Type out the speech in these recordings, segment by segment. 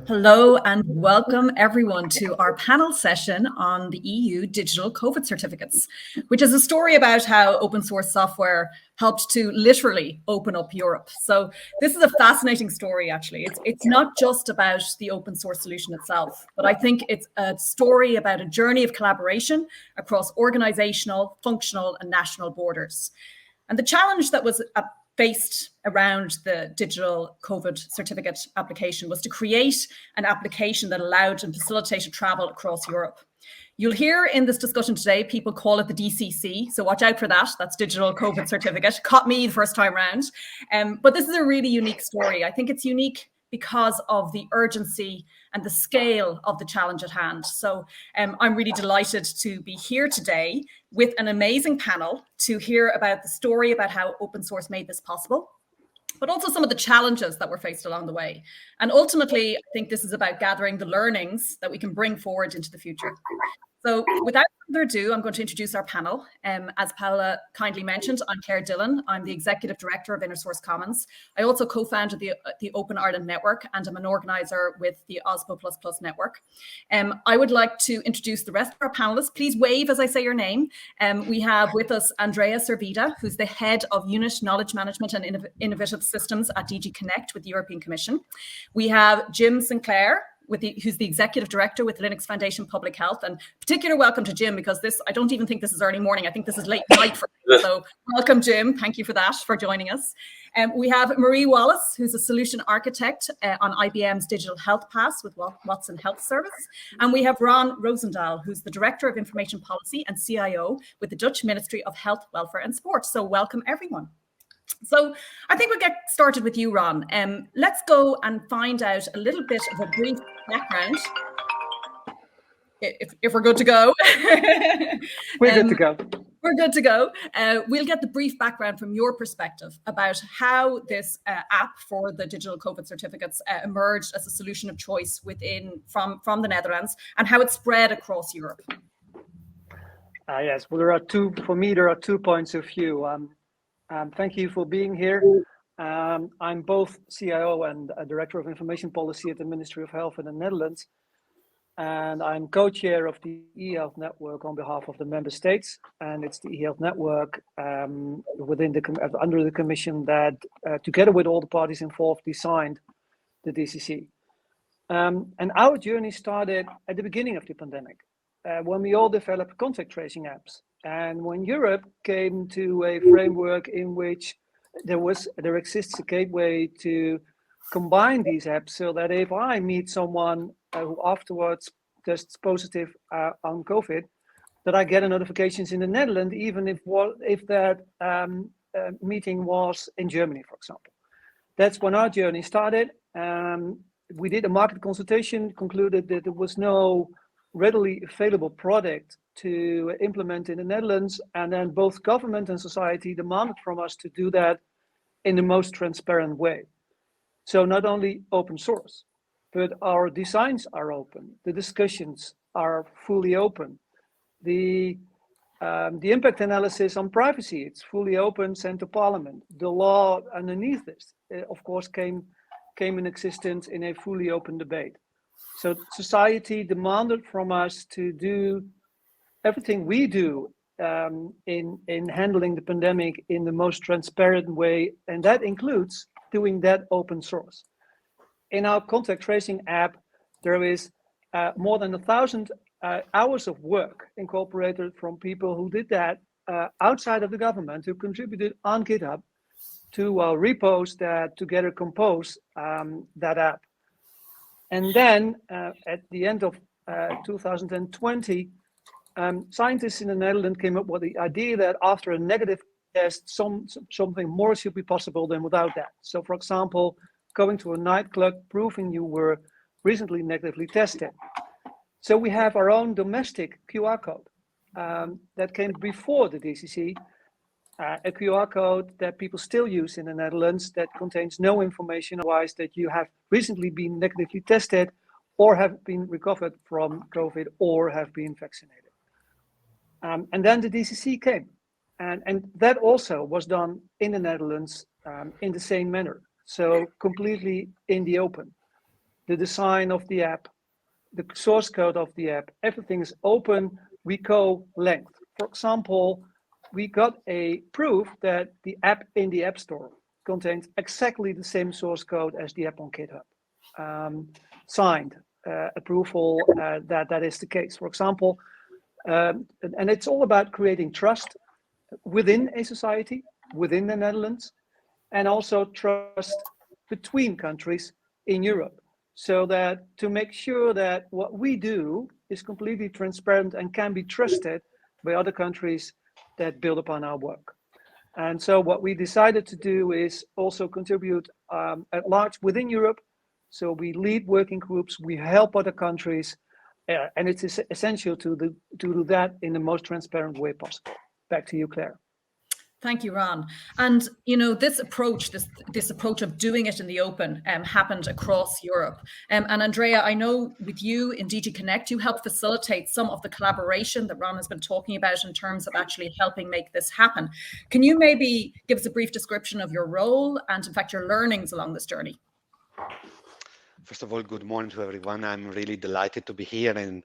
Hello and welcome everyone to our panel session on the EU digital COVID certificates, which is a story about how open source software helped to literally open up Europe. So this is a fascinating story, actually. It's not just about the open source solution itself, but I think it's a story about a journey of collaboration across organizational, functional, and national borders. And the challenge that was faced around the digital COVID certificate application was to create an application that allowed and facilitated travel across Europe. You'll hear in this discussion today, people call it the DCC, so watch out for that. That's digital COVID certificate. Caught me the first time round. But this is a really unique story. I think it's unique because of the urgency and the scale of the challenge at hand. So I'm really delighted to be here today with an amazing panel to hear about the story about how open source made this possible, but also some of the challenges that were faced along the way. And ultimately, I think this is about gathering the learnings that we can bring forward into the future. So without further ado, I'm going to introduce our panel. As Paula kindly mentioned, I'm Claire Dillon. I'm the Executive Director of InterSource Commons. I also co-founded the Open Ireland Network, and I'm an organizer with the OSPO++ network. I would like to introduce the rest of our panelists. Please wave as I say your name. We have with us Andrea Servida, who's the Head of Unit Knowledge Management and Innovative Systems at DG Connect with the European Commission. We have Jim Sinclair, who's the Executive Director with Linux Foundation Public Health. And particular welcome to Jim, because I don't even think this is early morning. I think this is late night for him. So welcome, Jim. Thank you for joining us. We have Marie Wallace, who's a solution architect on IBM's Digital Health Pass with Watson Health Service. And we have Ron Roosendaal, who's the Director of Information Policy and CIO with the Dutch Ministry of Health, Welfare and Sport. So welcome, everyone. So I think we'll get started with you, Ron. Let's go and find out a little bit of a brief background. If we're good to go. We're good to go. We're good to go. We'll get the brief background from your perspective about how this app for the digital COVID certificates emerged as a solution of choice from the Netherlands and how it spread across Europe. Yes, well, there are two points of view. Thank you for being here. I'm both CIO and Director of Information Policy at the Ministry of Health in the Netherlands. And I'm co-chair of the eHealth network on behalf of the member states. And it's the eHealth network under the commission that, together with all the parties involved, designed the DCC. And our journey started at the beginning of the pandemic, when we all developed contact tracing apps. And when Europe came to a framework in which there exists a gateway to combine these apps, so that if I meet someone who afterwards tests positive on COVID, that I get a notifications in the Netherlands, even if that meeting was in Germany, for example. That's when our journey started. We did a market consultation, concluded that there was no readily available product to implement in the Netherlands, and then both government and society demanded from us to do that in the most transparent way. So not only open source, but our designs are open, the discussions are fully open, the impact analysis on privacy, it's fully open, sent to Parliament. The law underneath this, of course, came in existence in a fully open debate. So society demanded from us to do everything we do in handling the pandemic in the most transparent way, and that includes doing that open source. In our contact tracing app, there is more than 1,000 hours of work incorporated from people who did that outside of the government, who contributed on GitHub to repos that together compose that app. And then at the end of 2020, scientists in the Netherlands came up with the idea that after a negative test, something more should be possible than without that. So, for example, going to a nightclub, proving you were recently negatively tested. So we have our own domestic QR code that came before the DCC, a QR code that people still use in the Netherlands that contains no information otherwise that you have recently been negatively tested or have been recovered from COVID or have been vaccinated. And then the DCC came, and that also was done in the Netherlands in the same manner, so completely in the open. the design of the app, the source code of the app, everything is open. We co-length. For example, we got a proof that the app in the App Store contains exactly the same source code as the app on GitHub. Signed approval that is the case. For example, and it's all about creating trust within a society, within the Netherlands, and also trust between countries in Europe, so that to make sure that what we do is completely transparent and can be trusted by other countries that build upon our work. And so what we decided to do is also contribute at large within Europe. So we lead working groups, we help other countries, and it's essential to do that in the most transparent way possible. Back to you, Claire. Thank you, Ron. And you know, this approach of doing it in the open happened across Europe. And Andrea, I know with you in DG Connect, you helped facilitate some of the collaboration that Ron has been talking about in terms of actually helping make this happen. Can you maybe give us a brief description of your role and, in fact, your learnings along this journey? First of all, good morning to everyone. I'm really delighted to be here and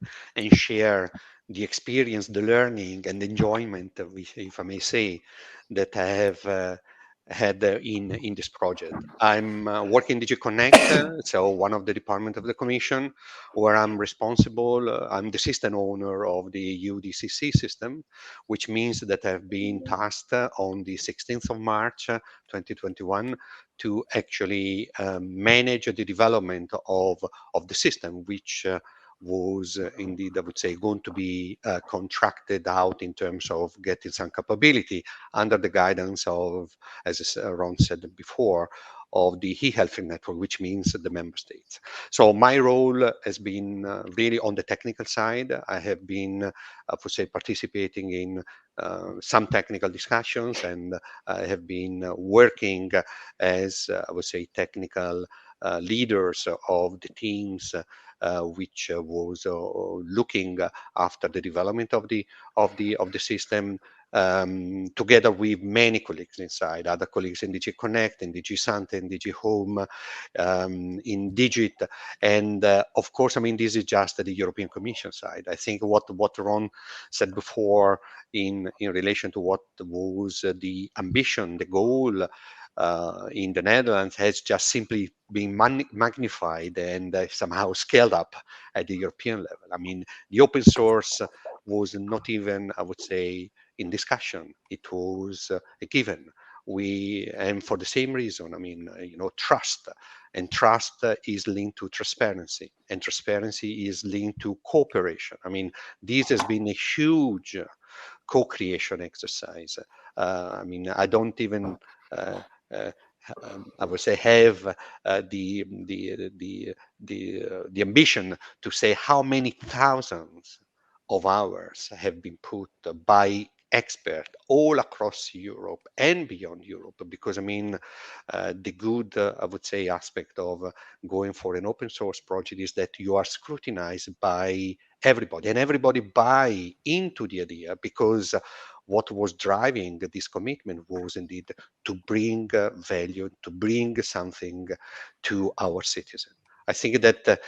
share the experience, the learning, and the enjoyment, if I may say, that I have had in this project. I'm working DG Connect, so one of the departments of the Commission, where I'm responsible. I'm the system owner of the EU DCC system, which means that I've been tasked on the 16th of March 2021 to actually manage the development of the system, which was indeed, I would say, going to be contracted out in terms of getting some capability under the guidance of, as Ron said before, of the e-health network, which means the member states. So my role has been really on the technical side. I have been, I would say, participating in some technical discussions, and I have been working as, I would say, technical leaders of the teams which was looking after the development of the system, together with many colleagues inside, other colleagues in DG Connect, in DG Sante, in DG Home, in Digit, and of course, I mean, this is just the European Commission side. I think what Ron said before in relation to what was the ambition, the goal in the Netherlands has just simply been magnified and somehow scaled up at the European level. I mean, the open source was not even, I would say, in discussion. It was a given. And for the same reason, I mean, trust, and trust is linked to transparency, and transparency is linked to cooperation. I mean, this has been a huge co-creation exercise. I mean, I don't even I would say have the ambition to say how many thousands of hours have been put by experts all across Europe and beyond Europe, because I mean, the good, I would say, aspect of going for an open source project is that you are scrutinized by everybody, and everybody buy into the idea, because what was driving this commitment was indeed to bring value, to bring something to our citizens. I think that,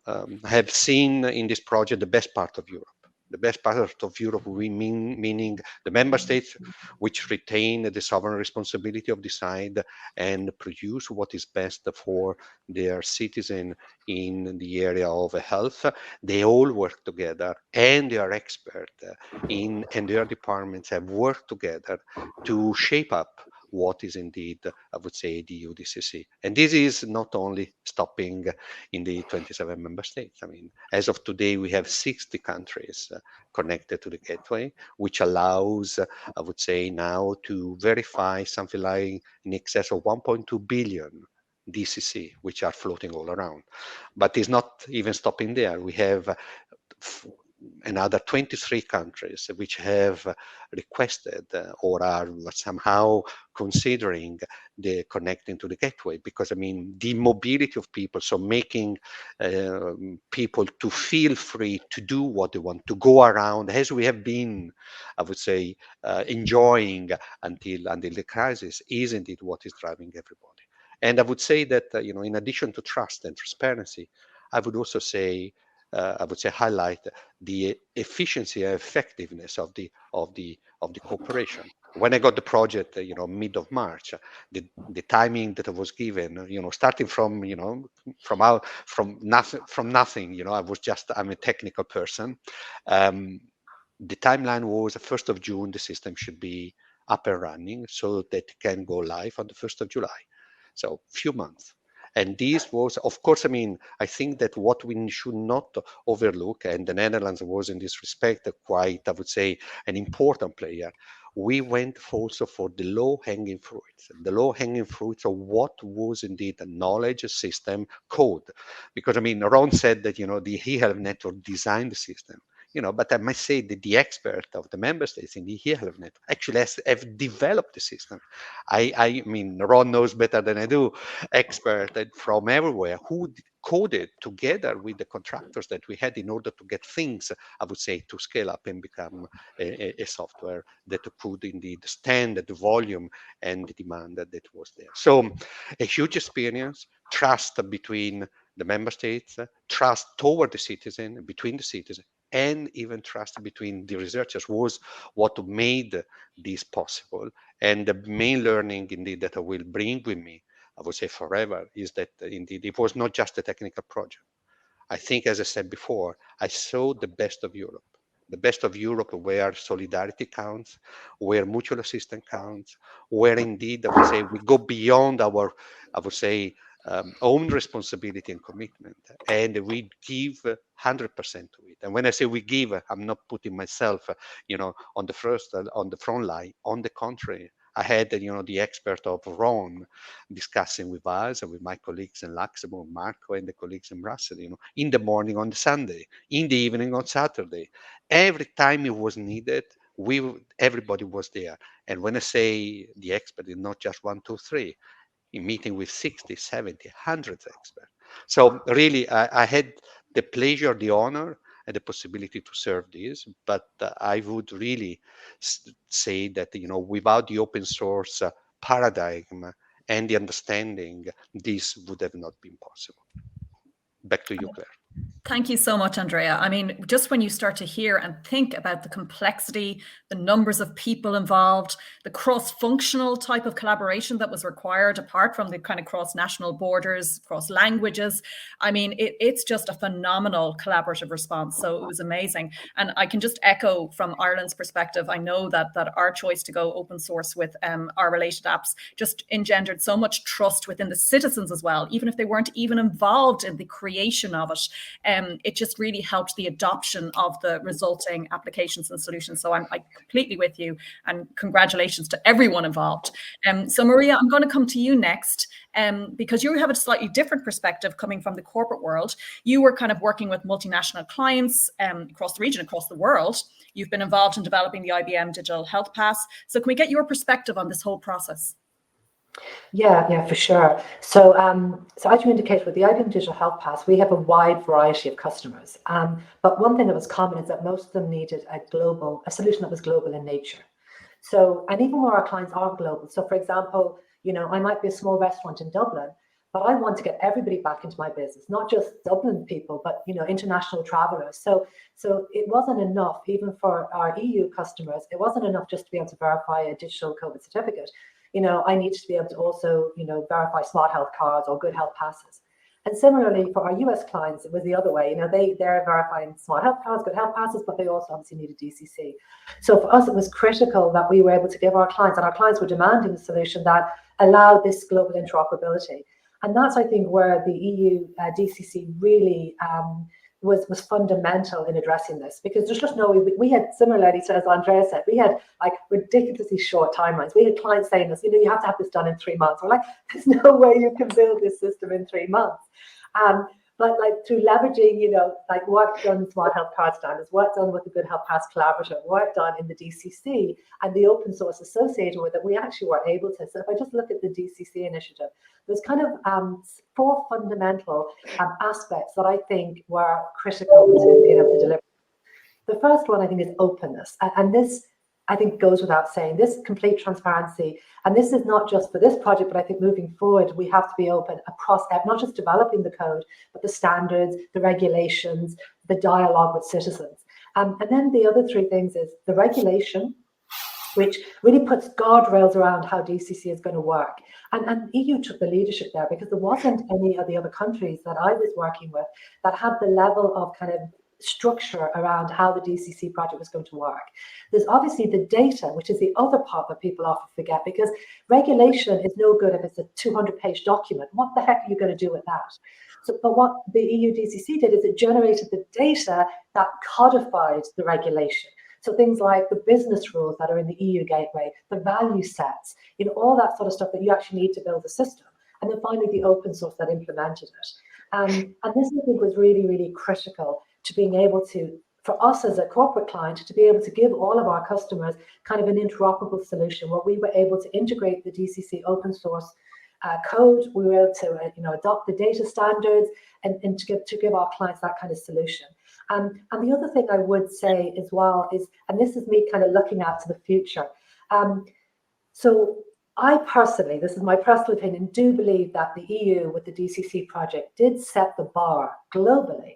I have seen in this project the best part of Europe. The best part of Europe, meaning the member states which retain the sovereign responsibility of decide and produce what is best for their citizen in the area of health. They all work together, and they are expert and their departments have worked together to shape up what is indeed, I would say, the UDCC. And this is not only stopping in the 27 member states. I mean, as of today, we have 60 countries connected to the gateway, which allows, I would say, now to verify something like in excess of 1.2 billion DCC, which are floating all around. But it's not even stopping there. We have another 23 countries which have requested or are somehow considering the connecting to the gateway, because I mean, the mobility of people, so making people to feel free to do what they want, to go around as we have been, I would say, enjoying until the crisis, is indeed what is driving everybody. And I would say that, in addition to trust and transparency, I would also say, highlight the efficiency and effectiveness of the cooperation. When I got the project, mid of March, the timing that I was given, starting from, from nothing, I'm a technical person. The timeline was the 1st of June, the system should be up and running so that it can go live on the 1st of July. So few months. And this was, of course, I think that what we should not overlook, and the Netherlands was in this respect quite, I would say, an important player. We went also for the low-hanging fruits. The low-hanging fruits of what was indeed a knowledge system code. Because, Ron said that, the e-health network designed the system. But I must say that the expert of the member states in the e-health network actually have developed the system. Ron knows better than I do, expert from everywhere who coded together with the contractors that we had in order to get things, I would say, to scale up and become a software that could indeed stand the volume and the demand that was there. So a huge experience, trust between the member states, trust toward the citizen, between the citizens, and even trust between the researchers was what made this possible. And the main learning indeed that I will bring with me, I would say forever, is that indeed it was not just a technical project. I think, as I said before, I saw the best of Europe. The best of Europe where solidarity counts, where mutual assistance counts, where indeed, I would say, we go beyond our, I would say, own responsibility and commitment, and we give 100% to it. And when I say we give, I'm not putting myself, on the front line. On the contrary, I had, the expert of Rome discussing with us and with my colleagues in Luxembourg, Marco, and the colleagues in Brussels, in the morning on the Sunday, in the evening on Saturday. Every time it was needed, everybody was there. And when I say the expert is not just 1, 2, 3, in meeting with 60, 70, hundreds of experts. So really, I had the pleasure, the honor, and the possibility to serve this. But I would really say that, without the open source paradigm and the understanding, this would have not been possible. Back to you, Claire. Thank you so much, Andrea. Just when you start to hear and think about the complexity, the numbers of people involved, the cross-functional type of collaboration that was required, apart from the kind of cross-national borders, cross languages, it's just a phenomenal collaborative response. So it was amazing. And I can just echo from Ireland's perspective. I know that our choice to go open source with our related apps just engendered so much trust within the citizens as well, even if they weren't even involved in the creation of it. It just really helped the adoption of the resulting applications and solutions. So I'm completely with you, and congratulations to everyone involved. So Maria, I'm going to come to you next, because you have a slightly different perspective coming from the corporate world. You were kind of working with multinational clients across the region, across the world. You've been involved in developing the IBM Digital Health Pass. So can we get your perspective on this whole process? Yeah, for sure. So as you indicated, with the IBM Digital Health Pass, we have a wide variety of customers. But one thing that was common is that most of them needed a solution that was global in nature. So, and even where our clients are global. So for example, I might be a small restaurant in Dublin, but I want to get everybody back into my business, not just Dublin people, but international travelers. So it wasn't enough, even for our EU customers, it wasn't enough just to be able to verify a digital COVID certificate. I need to be able to also, verify smart health cards or good health passes. And similarly, for our US clients, it was the other way. They're verifying smart health cards, good health passes, but they also obviously need a DCC. So for us, it was critical that we were able to give our clients, and our clients were demanding a solution that allowed this global interoperability. And that's, I think, where the EU DCC really was fundamental in addressing this, because there's just no way. We had, similarly to, as Andrea said, we had like ridiculously short timelines. We had clients saying this, you have to have this done in 3 months. We're like, there's no way you can build this system in 3 months. But like through leveraging, like work done in Smart Health Card Standards, work done with the Good Health Pass Collaborative, work done in the DCC and the open source associated with it, we actually were able to. So if I just look at the DCC initiative, there's kind of 4 fundamental aspects that I think were critical to being able to deliver. The first one, I think, is openness. And this, I think goes without saying. This complete transparency, and this is not just for this project, but I think moving forward, we have to be open across, not just developing the code, but the standards, the regulations, the dialogue with citizens. And then the other three things is the regulation, which really puts guardrails around how DCC is going to work. And EU took the leadership there, because there wasn't any of the other countries that I was working with that had the level of kind of structure around how the DCC project was going to work. There's obviously the data, which is the other part that people often forget, because regulation is no good if it's a 200-page document. What the heck are you going to do with that? So, but what the EU DCC did is it generated the data that codified the regulation. So things like the business rules that are in the EU gateway, the value sets, all that sort of stuff that you actually need to build a system. And then finally, the open source that implemented it. And this, I think, was really, really critical to being able to, for us as a corporate client, to be able to give all of our customers kind of an interoperable solution where we were able to integrate the DCC open source code. We were able to adopt the data standards and to give our clients that kind of solution. And the other thing I would say as well is, and this is me kind of looking out to the future. So I personally, this is my personal opinion, do believe that the EU with the DCC project did set the bar globally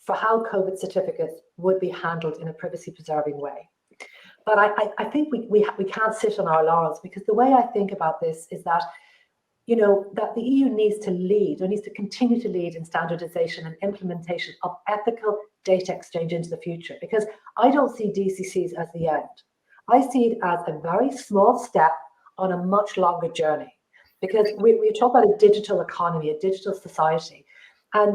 for how COVID certificates would be handled in a privacy-preserving way. But I think we can't sit on our laurels, because the way I think about this is that, that the EU needs to lead, or needs to continue to lead in standardization and implementation of ethical data exchange into the future, because I don't see DCCs as the end. I see it as a very small step on a much longer journey, because we talk about a digital economy, a digital society. And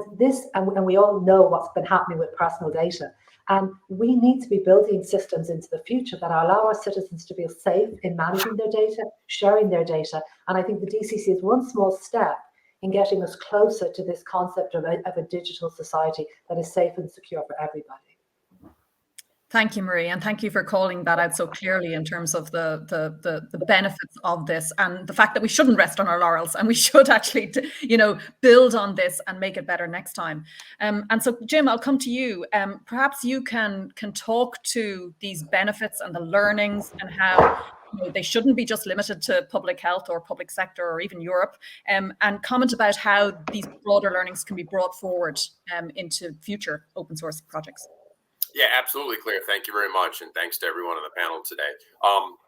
we all know what's been happening with personal data. And we need to be building systems into the future that allow our citizens to feel safe in managing their data, sharing their data. And I think the DCC is one small step in getting us closer to this concept of a digital society that is safe and secure for everybody. Thank you, Marie, and thank you for calling that out so clearly in terms of the benefits of this, and the fact that we shouldn't rest on our laurels, and we should actually, build on this and make it better next time. And so, Jim, I'll come to you. Perhaps you can talk to these benefits and the learnings, and how they shouldn't be just limited to public health or public sector or even Europe, and comment about how these broader learnings can be brought forward into future open source projects. Yeah, absolutely, Claire. Thank you very much. And thanks to everyone on the panel today.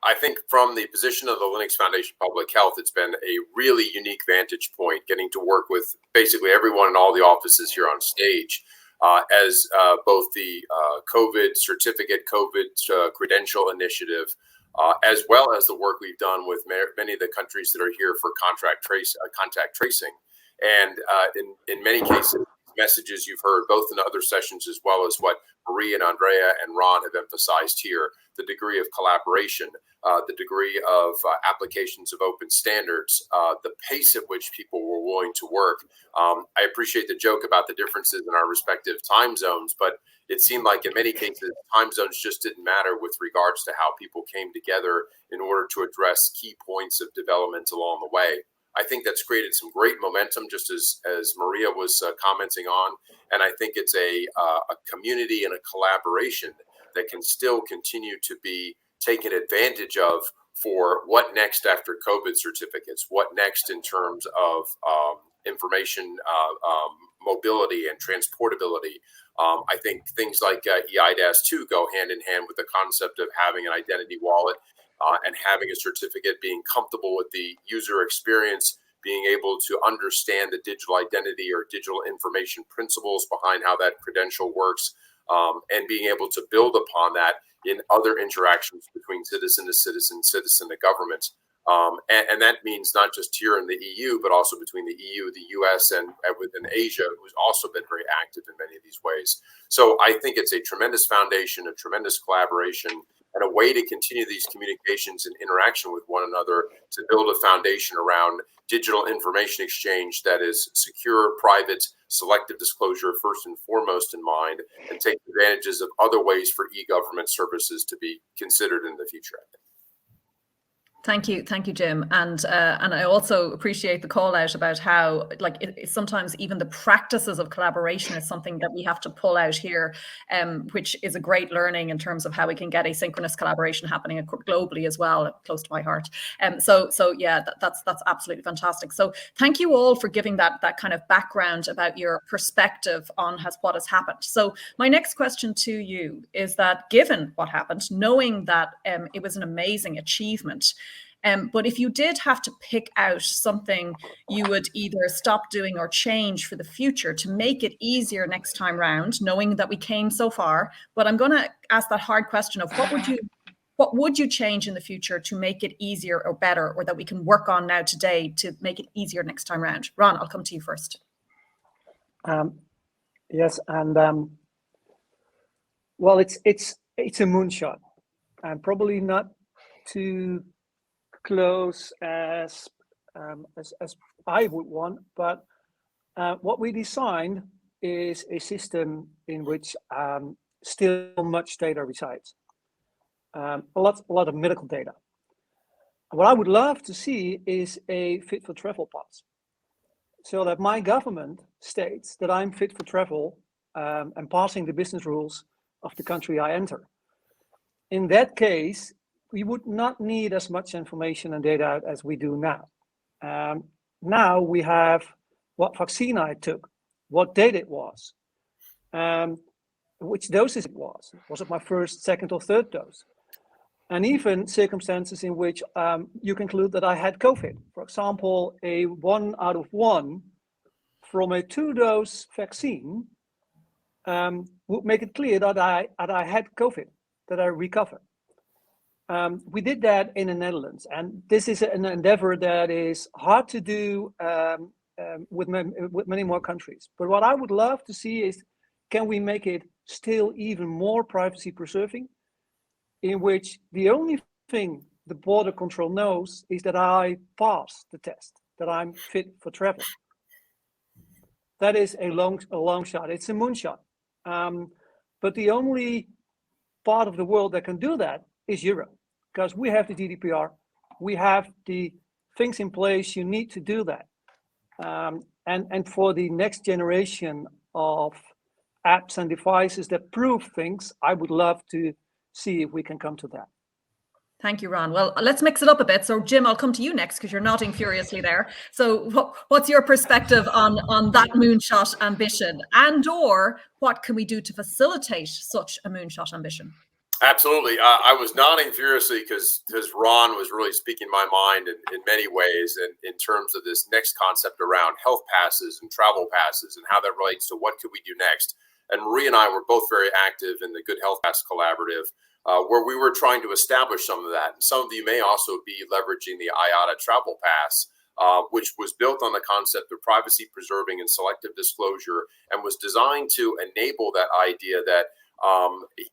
I think from the position of the Linux Foundation Public Health, it's been a really unique vantage point getting to work with basically everyone in all the offices here on stage, as both the COVID certificate, COVID credential initiative, as well as the work we've done with many of the countries that are here for contact tracing. And in many cases, messages you've heard both in other sessions, as well as what Marie and Andrea and Ron have emphasized here, the degree of collaboration, the degree of applications of open standards, the pace at which people were willing to work. I appreciate the joke about the differences in our respective time zones, but it seemed like in many cases, time zones just didn't matter with regards to how people came together in order to address key points of development along the way. I think that's created some great momentum, just as Maria was commenting on. And I think it's a community and a collaboration that can still continue to be taken advantage of for what next after COVID certificates, what next in terms of information mobility and transportability. I think things like EIDAS-2 go hand in hand with the concept of having an identity wallet and having a certificate, being comfortable with the user experience, being able to understand the digital identity or digital information principles behind how that credential works, and being able to build upon that in other interactions between citizen to citizen, citizen to government. And that means not just here in the EU, but also between the EU, the US, and within Asia, who's also been very active in many of these ways. So I think it's a tremendous foundation, a tremendous collaboration, and a way to continue these communications and interaction with one another to build a foundation around digital information exchange that is secure, private, selective disclosure first and foremost in mind, and take advantages of other ways for e-government services to be considered in the future, I think. Thank you, Jim, and I also appreciate the call out about how sometimes even the practices of collaboration is something that we have to pull out here, which is a great learning in terms of how we can get asynchronous collaboration happening globally as well, close to my heart. So yeah, that's absolutely fantastic. So thank you all for giving that kind of background about your perspective on what has happened. So my next question to you is that, given what happened, knowing that it was an amazing achievement. But if you did have to pick out something you would either stop doing or change for the future to make it easier next time round, knowing that we came so far, but I'm going to ask that hard question of what would you change in the future to make it easier or better, or that we can work on now today to make it easier next time round? Ron, I'll come to you first. Yes, and well, it's a moonshot, and probably not too close as I would want, but what we designed is a system in which still much data resides, a lot of medical data. What I would love to see is a fit for travel pass, so that my government states that I'm fit for travel and passing the business rules of the country I enter. In that case, we would not need as much information and data as we do now. Now we have what vaccine I took, what date it was, which doses it was. Was it my first, second, or third dose? And even circumstances in which you conclude that I had COVID. For example, a 1 out of 1 from a 2-dose vaccine would make it clear that I had COVID, that I recovered. We did that in the Netherlands, and this is an endeavor that is hard to do with many more countries. But what I would love to see is, can we make it still even more privacy preserving, in which the only thing the border control knows is that I passed the test, that I'm fit for travel. That is a long shot. It's a moonshot. But the only part of the world that can do that is Europe, because we have the GDPR, we have the things in place you need to do that. And for the next generation of apps and devices that prove things, I would love to see if we can come to that. Thank you, Ron. Well, let's mix it up a bit. So, Jim, I'll come to you next because you're nodding furiously there. So what's your perspective on that moonshot ambition, and or what can we do to facilitate such a moonshot ambition? Absolutely. I was nodding furiously because Ron was really speaking my mind in many ways, and in terms of this next concept around health passes and travel passes and how that relates to what could we do next. And Marie and I were both very active in the Good Health Pass Collaborative, where we were trying to establish some of that. And some of you may also be leveraging the IATA Travel Pass, which was built on the concept of privacy preserving and selective disclosure, and was designed to enable that idea that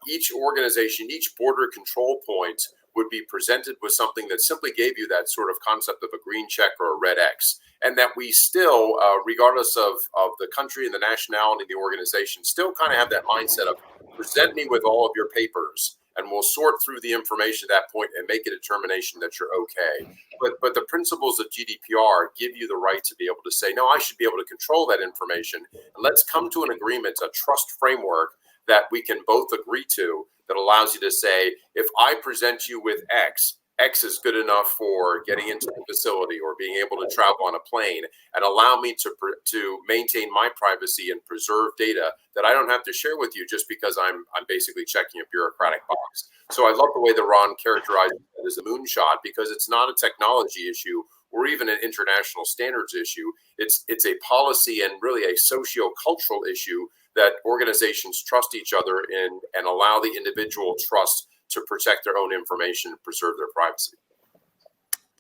each organization, each border control point would be presented with something that simply gave you that sort of concept of a green check or a red X. And that we still, regardless of the country and the nationality of the organization, still kind of have that mindset of present me with all of your papers and we'll sort through the information at that point and make a determination that you're okay. But the principles of GDPR give you the right to be able to say, no, I should be able to control that information. And let's come to an agreement, a trust framework that we can both agree to, that allows you to say, if I present you with X, X is good enough for getting into the facility or being able to travel on a plane, and allow me to maintain my privacy and preserve data that I don't have to share with you just because I'm basically checking a bureaucratic box. So I love the way that Ron characterized it as a moonshot, because it's not a technology issue or even an international standards issue. It's a policy and really a socio-cultural issue that organizations trust each other in and allow the individual trust to protect their own information and preserve their privacy.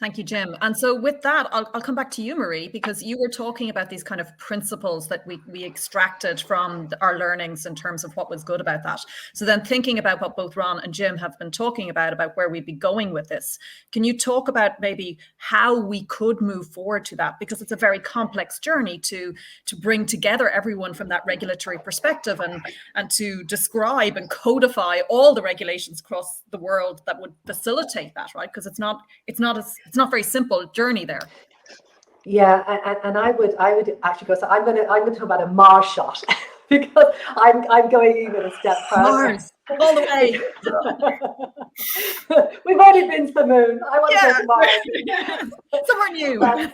Thank you, Jim. And so with that, I'll come back to you, Marie, because you were talking about these kind of principles that we extracted from our learnings in terms of what was good about that. So then thinking about what both Ron and Jim have been talking about where we'd be going with this, can you talk about maybe how we could move forward to that? Because it's a very complex journey to bring together everyone from that regulatory perspective and to describe and codify all the regulations across the world that would facilitate that, right? Because it's not a very simple journey there. Yeah, and I would actually go. So I'm going to talk about a Mars shot because I'm going even a step further. Mars, all the way. We've already been to the moon. I want to go to Mars. Somewhere new. But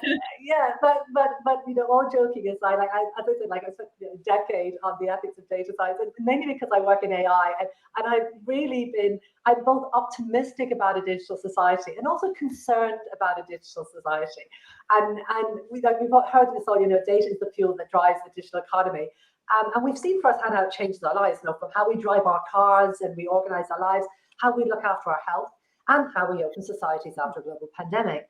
all joking aside, as I said, I spent a decade on the ethics of data science, and mainly because I work in AI, and I'm both optimistic about a digital society and also concerned about a digital society. And we've heard this all, data is the fuel that drives the digital economy. And we've seen firsthand how it changes our lives, from how we drive our cars and we organize our lives, how we look after our health, and how we open societies after a global pandemic.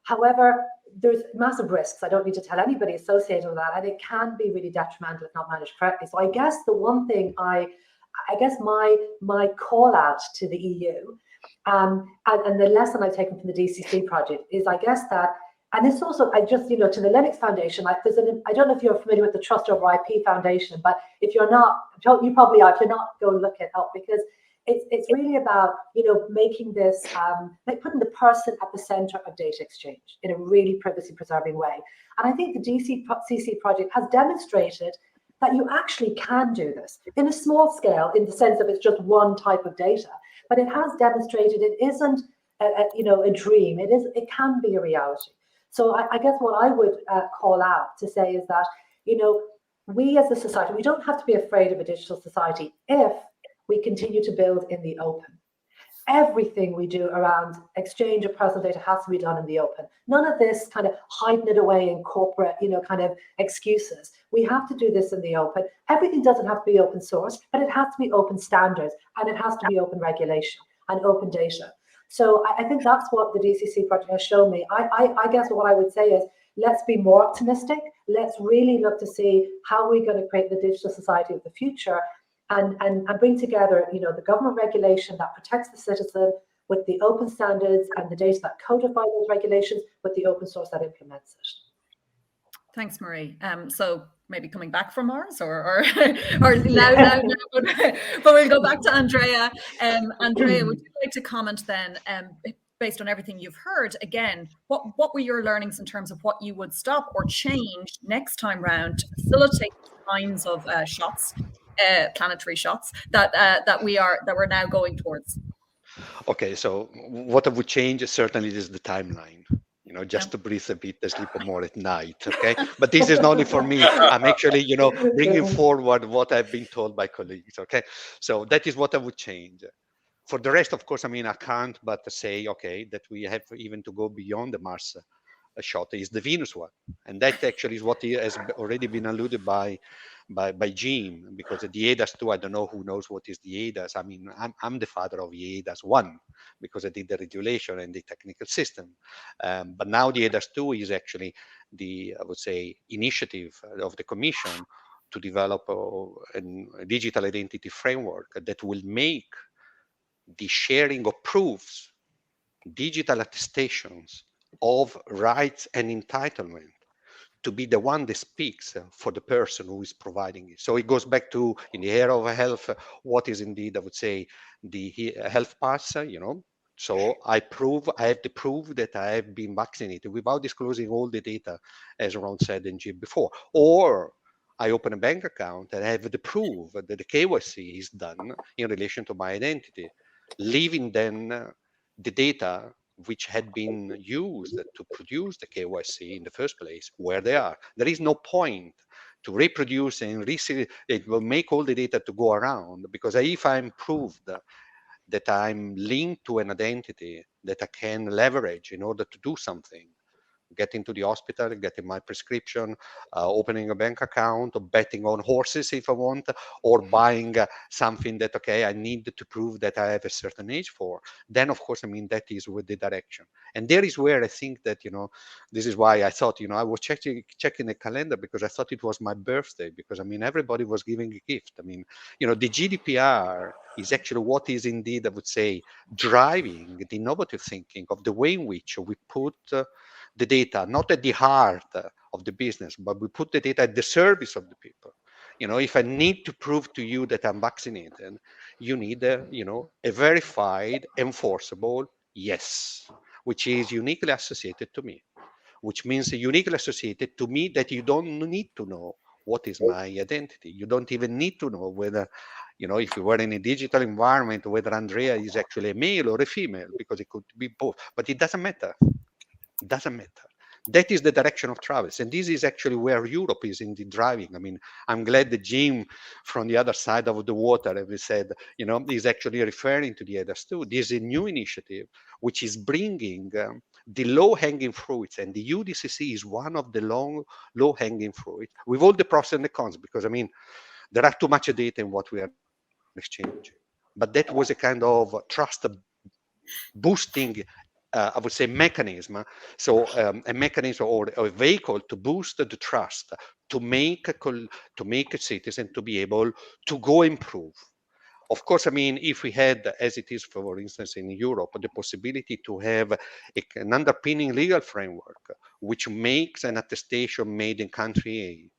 However, there's massive risks. I don't need to tell anybody associated with that, and it can be really detrimental if not managed correctly. So I guess the one thing my call out to the EU, and the lesson I've taken from the DCC project is, I guess that, and it's also, to the Linux Foundation, I don't know if you're familiar with the Trust Over IP Foundation, but if you're not, you probably are. If you're not, go look it up, because it's really about, making this, putting the person at the center of data exchange in a really privacy preserving way. And I think the DCC project has demonstrated that you actually can do this in a small scale, in the sense of it's just one type of data, but it has demonstrated it isn't a dream. It can be a reality. So I guess what I would call out to say is that, we as a society, we don't have to be afraid of a digital society if we continue to build in the open. Everything we do around exchange of personal data has to be done in the open. None of this kind of hiding it away in corporate, kind of excuses. We have to do this in the open. Everything doesn't have to be open source, but it has to be open standards, and it has to be open regulation and open data. So I think that's what the DCC project has shown me. I guess what I would say is, let's be more optimistic. Let's really look to see how we're going to create the digital society of the future, and bring together, the government regulation that protects the citizen with the open standards and the data that codify those regulations with the open source that implements it. Thanks, Marie. So maybe coming back from Mars, or now, but we'll go back to Andrea. Andrea, would you like to comment then, based on everything you've heard, again, what were your learnings in terms of what you would stop or change next time round to facilitate the kinds of shots, planetary shots that we're now going towards? Okay, so what I would change certainly is the timeline. Just to breathe a bit, to sleep more at night. Okay, but this is not only for me. I'm actually, bringing forward what I've been told by colleagues. Okay, so that is what I would change. For the rest, of course, I can't but say, okay, that we have even to go beyond the Mars shot is the Venus one, and that actually is what has already been alluded by Jim, because the EDAS 2, I don't know who knows what is the EDAS. I'm the father of the EDAS 1 because I did the regulation and the technical system, but now the EDAS 2 is actually the, I would say, initiative of the Commission to develop a digital identity framework that will make the sharing of proofs, digital attestations of rights and entitlement to be the one that speaks for the person who is providing it. So it goes back to, in the area of health, what is indeed, I would say, the health pass, So I have to prove that I have been vaccinated without disclosing all the data, as Ron said and Jim before. Or I open a bank account and I have the proof that the KYC is done in relation to my identity, leaving then the data which had been used to produce the KYC in the first place, where they are. There is no point to reproduce and it will make all the data to go around, because if I'm proved that I'm linked to an identity that I can leverage in order to do something, getting to the hospital, getting my prescription, opening a bank account, or betting on horses if I want, or buying something that, okay, I need to prove that I have a certain age for, then of course, I mean, that is with the direction. And there is where I think that, this is why I thought, I was checking the calendar because I thought it was my birthday, because I mean, everybody was giving a gift. I mean, the GDPR is actually what is indeed, I would say, driving the innovative thinking of the way in which we put the data not at the heart of the business, but we put the data at the service of the people. If I need to prove to you that I'm vaccinated, you need a verified, enforceable yes, which is uniquely associated to me, which means uniquely associated to me that you don't need to know what is my identity. You don't even need to know whether, if you were in a digital environment, whether Andrea is actually a male or a female, because it could be both, but it doesn't matter. It doesn't matter. That is the direction of travel. And this is actually where Europe is indeed driving. I mean, I'm glad that Jim from the other side of the water, as we said, is actually referring to the others too. This is a new initiative which is bringing the low-hanging fruits, and the UDCC is one of the low-hanging fruit with all the pros and the cons, because I mean, there are too much data in what we are exchanging. But that was a kind of trust boosting, I would say, mechanism. So a mechanism or a vehicle to boost the trust, to make a citizen to be able to go improve. Of course, I mean, if we had, as it is, for instance, in Europe, the possibility to have an underpinning legal framework which makes an attestation made in country A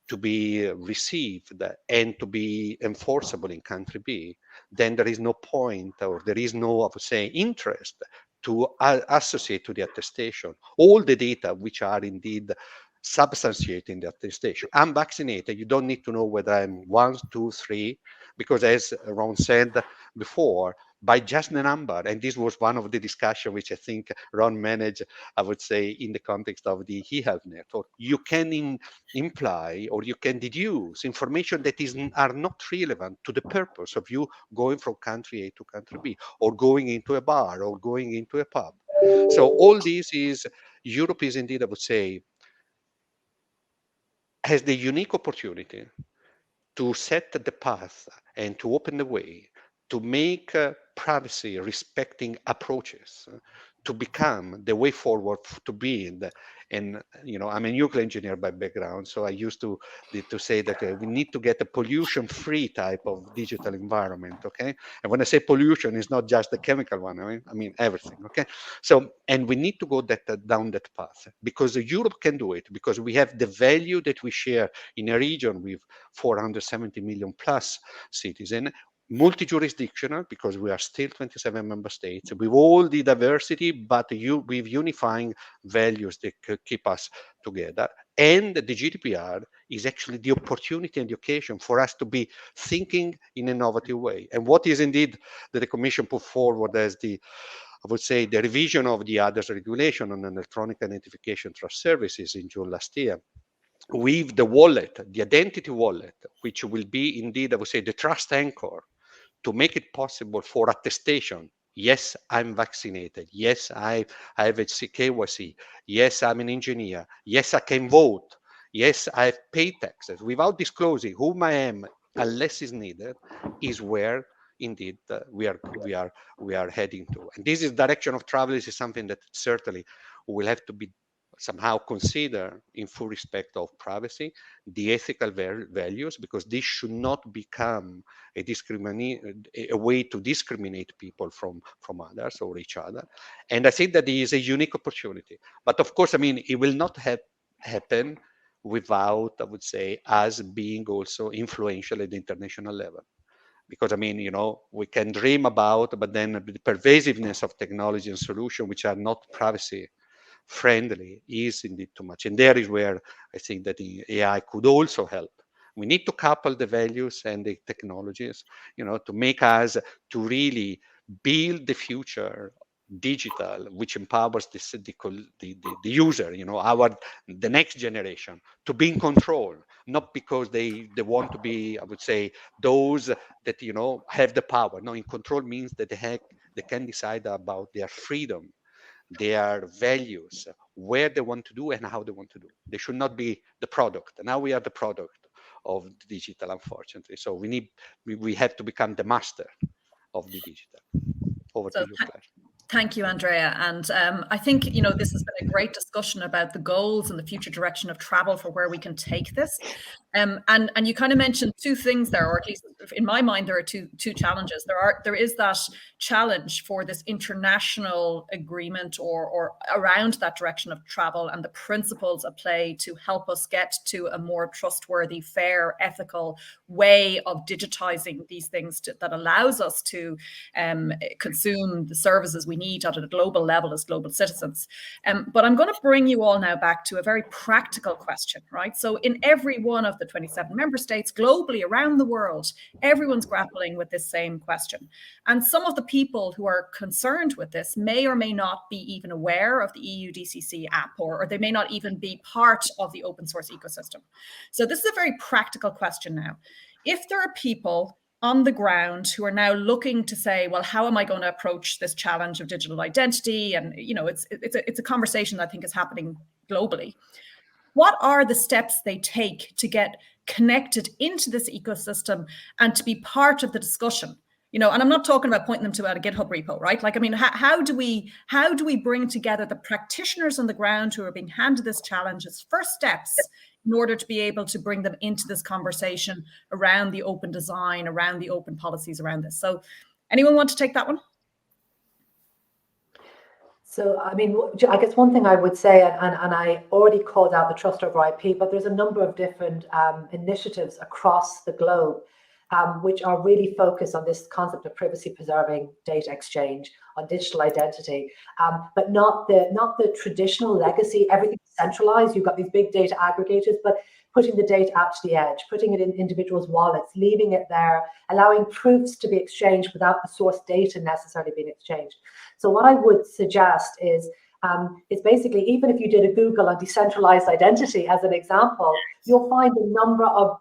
to be received and to be enforceable in country B, then there is no point, or there is no, I would say, interest to associate to the attestation all the data which are indeed substantiating the attestation. I'm vaccinated. You don't need to know whether I'm 1, 2, 3, because as Ron said before, by just the number, and this was one of the discussion which I think Ron managed, I would say, in the context of the e-health network, you can imply or you can deduce information that are not relevant to the purpose of you going from country A to country B, or going into a bar, or going into a pub. So all this is, Europe is indeed, I would say, has the unique opportunity to set the path and to open the way to make privacy respecting approaches to become the way forward to be and I'm a nuclear engineer by background, so I used to say that we need to get a pollution free type of digital environment. Okay, and when I say pollution, it's not just the chemical one. I mean everything. Okay, so and we need to go down that path, because Europe can do it, because we have the value that we share in a region with 470 million plus citizens, multi-jurisdictional, because we are still 27 member states, with all the diversity, but with unifying values that keep us together. And the GDPR is actually the opportunity and the occasion for us to be thinking in an innovative way. And what is indeed that the Commission put forward as I would say, the revision of the others regulation on electronic identification trust services in June last year, with the wallet, the identity wallet, which will be indeed, I would say, the trust anchor to make it possible for attestation. Yes, I'm vaccinated. Yes, I have a KYC. Yes, I'm an engineer. Yes, I can vote. Yes, I've paid taxes, without disclosing whom I am, unless is needed, is where indeed we are heading to. And this is direction of travel. This is something that certainly will have to be somehow consider in full respect of privacy, the ethical values, because this should not become a way to discriminate people from others or each other. And I think that there is a unique opportunity. But of course, I mean, it will not happen without, I would say, us being also influential at the international level. Because I mean, we can dream about, but then the pervasiveness of technology and solutions which are not privacy friendly is indeed too much. And there is where I think that the AI could also help. We need to couple the values and the technologies, to make us to really build the future digital, which empowers the user, the next generation to be in control, not because they want to be, I would say, those that, have the power. No, in control means that they can decide about their freedom, their values, where they want to do and how they want to do. They should not be the product. And now we are the product of the digital, unfortunately. So we have to become the master of the digital. Over to you, Claire. Thank you, Andrea. And I think, this has been a great discussion about the goals and the future direction of travel for where we can take this. And you kind of mentioned two things there, or at least in my mind, there are two challenges. There is that challenge for this international agreement or around that direction of travel and the principles at play to help us get to a more trustworthy, fair, ethical way of digitizing these things that allows us to consume the services we need at a global level as global citizens. But I'm going to bring you all now back to a very practical question, right? So in every one of the 27 member states globally around the world, everyone's grappling with this same question. And some of the people who are concerned with this may or may not be even aware of the EU DCC app, or they may not even be part of the open source ecosystem. So this is a very practical question now. If there are people on the ground who are now looking to say, well, how am I going to approach this challenge of digital identity? And, it's a conversation that I think is happening globally. What are the steps they take to get connected into this ecosystem and to be part of the discussion? And I'm not talking about pointing them to a GitHub repo, right? How do we bring together the practitioners on the ground who are being handed this challenge as first steps in order to be able to bring them into this conversation around the open design, around the open policies around this? So anyone want to take that one? So, I guess one thing I would say, and I already called out the Trust over IP, but there's a number of different initiatives across the globe which are really focused on this concept of privacy-preserving data exchange, on digital identity, but not the traditional legacy, everything centralized. You've got these big data aggregators, but putting the data out to the edge, putting it in individuals' wallets, leaving it there, allowing proofs to be exchanged without the source data necessarily being exchanged. So what I would suggest is basically, even if you did a Google on decentralized identity as an example, you'll find a number of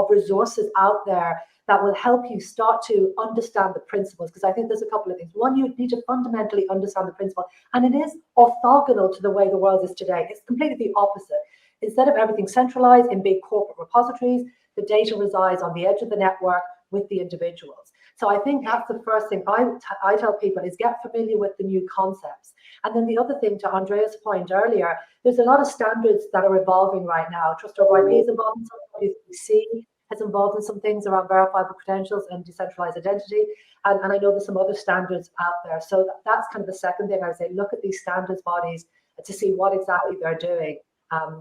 resources out there that will help you start to understand the principles, because I think there's a couple of things. One, you need to fundamentally understand the principle, and it is orthogonal to the way the world is today. It's completely the opposite. Instead of everything centralized in big corporate repositories, the data resides on the edge of the network with the individuals. So I think that's the first thing I tell people is get familiar with the new concepts. And then the other thing, to Andrea's point earlier, there's a lot of standards that are evolving right now. Trust over IP is involved in some, WCC has involved in some things around verifiable credentials and decentralized identity. And I know there's some other standards out there. So that's kind of the second thing I would say, look at these standards bodies to see what exactly they're doing.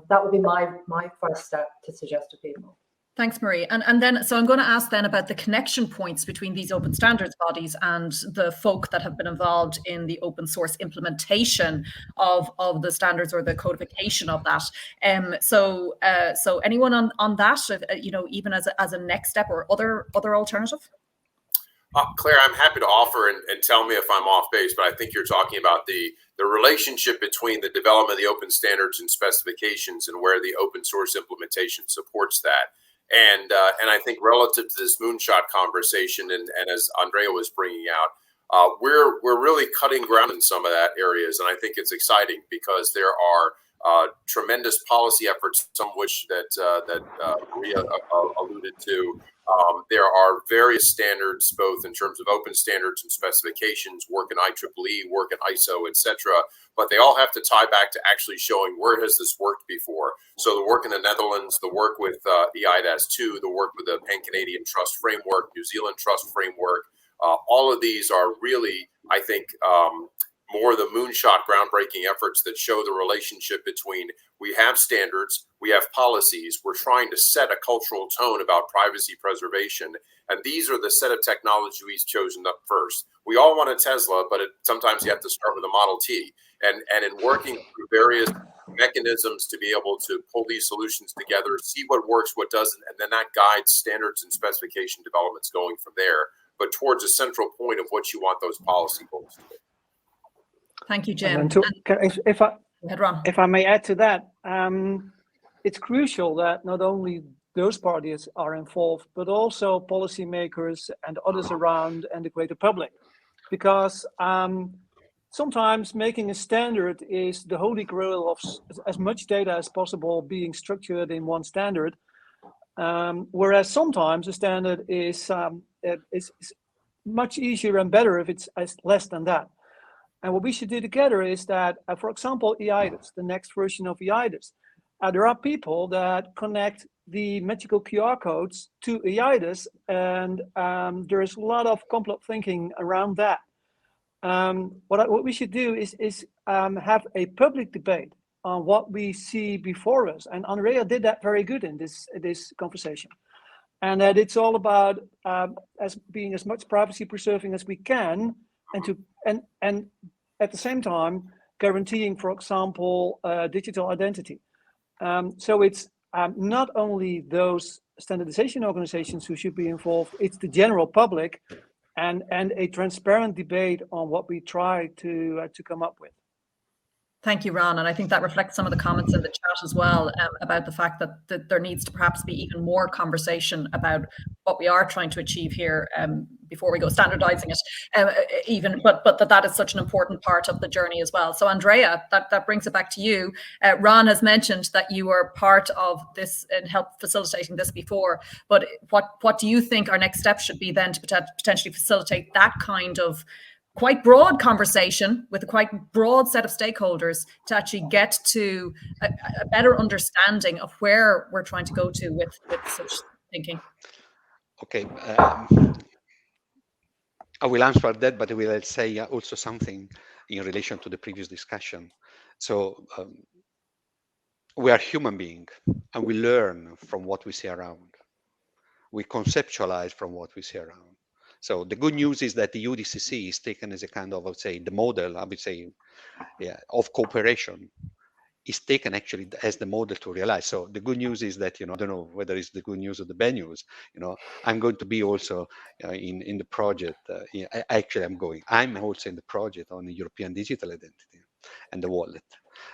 That would be my first step to suggest to people. Thanks, Marie. And then, so I'm going to ask then about the connection points between these open standards bodies and the folk that have been involved in the open source implementation of the standards or the codification of that. So anyone on that, even as a next step or other alternative? Claire, I'm happy to offer and tell me if I'm off base, but I think you're talking about the relationship between the development of the open standards and specifications and where the open source implementation supports that. And I think relative to this Moonshot conversation, and as Andrea was bringing out, we're really cutting ground in some of that areas, and I think it's exciting because there are tremendous policy efforts, some of which that Maria alluded to. There are various standards, both in terms of open standards and specifications, work in IEEE, work in ISO, etc. But they all have to tie back to actually showing where has this worked before. So the work in the Netherlands, the work with EIDAS-2, the work with the Pan-Canadian Trust Framework, New Zealand Trust Framework, all of these are really, I think, more the Moonshot groundbreaking efforts that show the relationship between we have standards, we have policies, we're trying to set a cultural tone about privacy preservation, and these are the set of technologies we've chosen up first. We all want a Tesla, but sometimes you have to start with a Model T. And in working through various mechanisms to be able to pull these solutions together, see what works, what doesn't, and then that guides standards and specification developments going from there, but towards a central point of what you want those policy goals to be. Thank you, Jim. If I may add to that, it's crucial that not only those parties are involved, but also policymakers and others around and the greater public, because sometimes making a standard is the holy grail of as much data as possible being structured in one standard, whereas sometimes a standard is much easier and better if it's less than that. And what we should do together is that, for example, EIDAS, the next version of EIDAS, there are people that connect the magical QR codes to EIDAS, and there's a lot of complex thinking around that. What we should do is have a public debate on what we see before us, and Andrea did that very good in this conversation. And that it's all about as being as much privacy preserving as we can, and at the same time guaranteeing, for example, digital identity. So it's not only those standardization organizations who should be involved; it's the general public, and a transparent debate on what we try to come up with. Thank you, Ron. And I think that reflects some of the comments in the chat as well, about the fact that there needs to perhaps be even more conversation about what we are trying to achieve here before we go standardizing it, but that is such an important part of the journey as well. So Andrea, that brings it back to you. Ron has mentioned that you were part of this and helped facilitating this before, but what do you think our next step should be then to potentially facilitate that kind of quite broad conversation with a quite broad set of stakeholders to actually get to a better understanding of where we're trying to go to with such thinking? Okay, I will answer that, but I will say also something in relation to the previous discussion. So we are human beings, and we learn from what we see around. We conceptualize from what we see around. So the good news is that the UDCC is taken as a kind of, I would say, the model, I would say, of cooperation is taken actually as the model to realize. So the good news is that, I don't know whether it's the good news or the bad news, I'm going to be also in the project. I'm also in the project on the European digital identity and the wallet.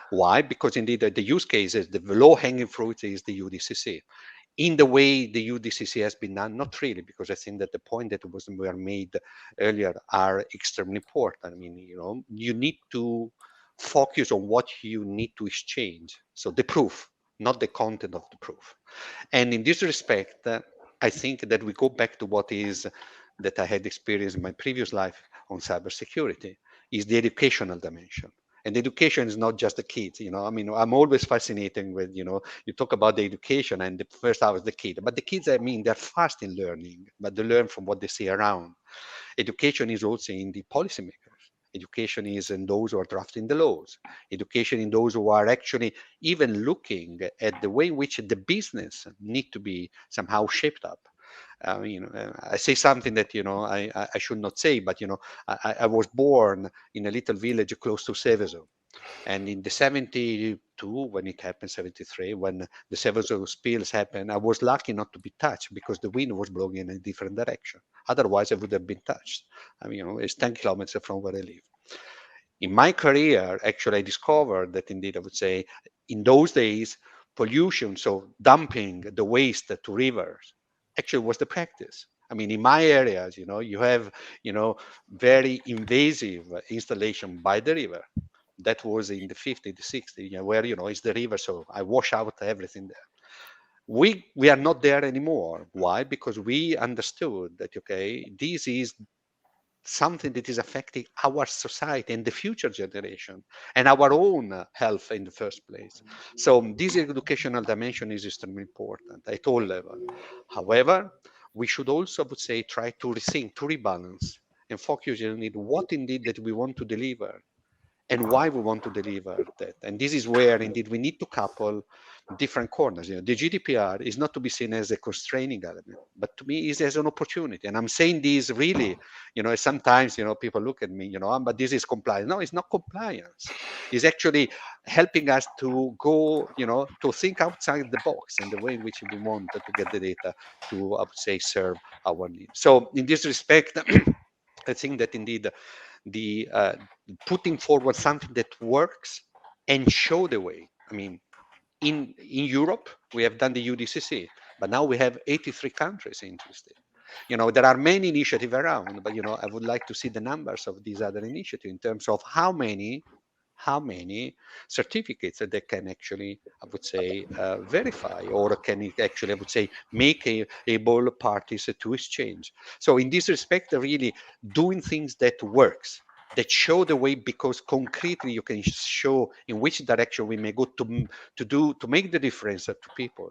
Why? Because indeed the use cases, the low-hanging fruit is the UDCC. In the way the UDCC has been done, not really, because I think that the point that were made earlier are extremely important. I mean, you need to focus on what you need to exchange. So the proof, not the content of the proof. And in this respect, I think that we go back to what is that I had experienced in my previous life on cybersecurity, is the educational dimension. And education is not just the kids, I mean, I'm always fascinated with, you talk about the education and the first hour is the kid, but the kids, I mean, they're fast in learning, but they learn from what they see around. Education is also in the policymakers. Education is in those who are drafting the laws. Education in those who are actually even looking at the way in which the business need to be somehow shaped up. I say something that, I should not say, but, I was born in a little village close to Seveso. And in the 72, when it happened, 73, when the Seveso spills happened, I was lucky not to be touched because the wind was blowing in a different direction. Otherwise, I would have been touched. I mean, it's 10 kilometers from where I live. In my career, actually, I discovered that indeed, I would say, in those days, pollution, so dumping the waste to rivers, actually was the practice. I mean, in my areas, you have, very invasive installation by the river. That was in the 50s, the 60s, where, it's the river, so I wash out everything there. We are not there anymore. Why? Because we understood that, okay, this is something that is affecting our society and the future generation and our own health in the first place. So this educational dimension is extremely important at all levels. However, we should also, I would say, try to rethink, to rebalance and focus on what indeed that we want to deliver and why we want to deliver that. And this is where indeed we need to couple different corners. The GDPR is not to be seen as a constraining element, but to me is as an opportunity. And I'm saying this really, sometimes, people look at me, but this is compliance. No, it's not compliance. It's actually helping us to go, to think outside the box and the way in which we want to get the data to, I would say, serve our needs. So in this respect, I think that indeed the putting forward something that works and show the way. I mean, in Europe, we have done the UDCC, but now we have 83 countries interested. There are many initiatives around, but I would like to see the numbers of these other initiatives in terms of how many certificates that they can actually, I would say, verify, or can it actually, I would say, make able parties to exchange. So in this respect, really doing things that works, that show the way, because concretely you can show in which direction we may go to make the difference to people,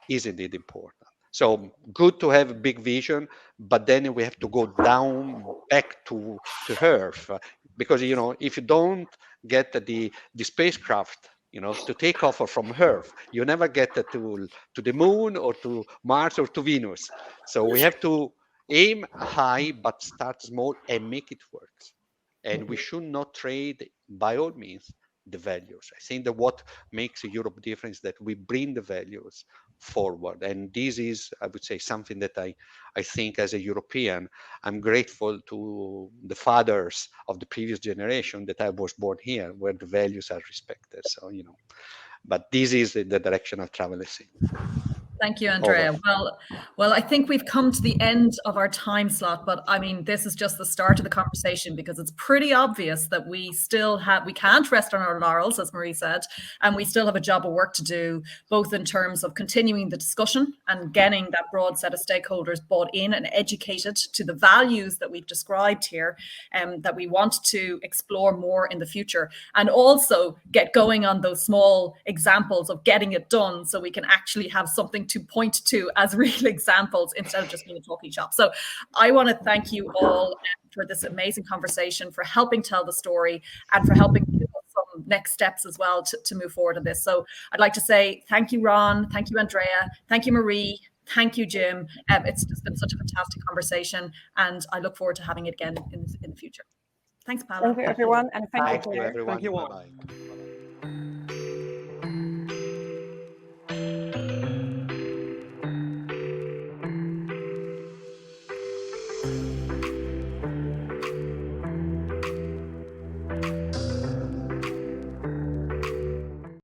is indeed important. So good to have a big vision, but then we have to go down back to earth, because if you don't get the spacecraft to take off from Earth, you never get to the moon or to Mars or to Venus. So we have to aim high but start small and make it work. And we should not trade, by all means, the values. I think that what makes Europe different is that we bring the values forward. And this is, I would say, something that I think as a European, I'm grateful to the fathers of the previous generation that I was born here, where the values are respected. So, but this is the direction of travel, I think. Thank you, Andrea. Well, I think we've come to the end of our time slot, but I mean, this is just the start of the conversation, because it's pretty obvious that we can't rest on our laurels, as Marie said, and we still have a job of work to do, both in terms of continuing the discussion and getting that broad set of stakeholders bought in and educated to the values that we've described here, that we want to explore more in the future, and also get going on those small examples of getting it done, so we can actually have something to point to as real examples instead of just being a talking shop. So I want to thank you all for this amazing conversation, for helping tell the story, and for helping give us some next steps as well to move forward on this. So I'd like to say thank you, Ron. Thank you, Andrea. Thank you, Marie. Thank you, Jim. It's just been such a fantastic conversation, and I look forward to having it again in the future. Thanks, Paolo. Thank you, everyone. And thank you, everyone. Thank you all. Bye-bye.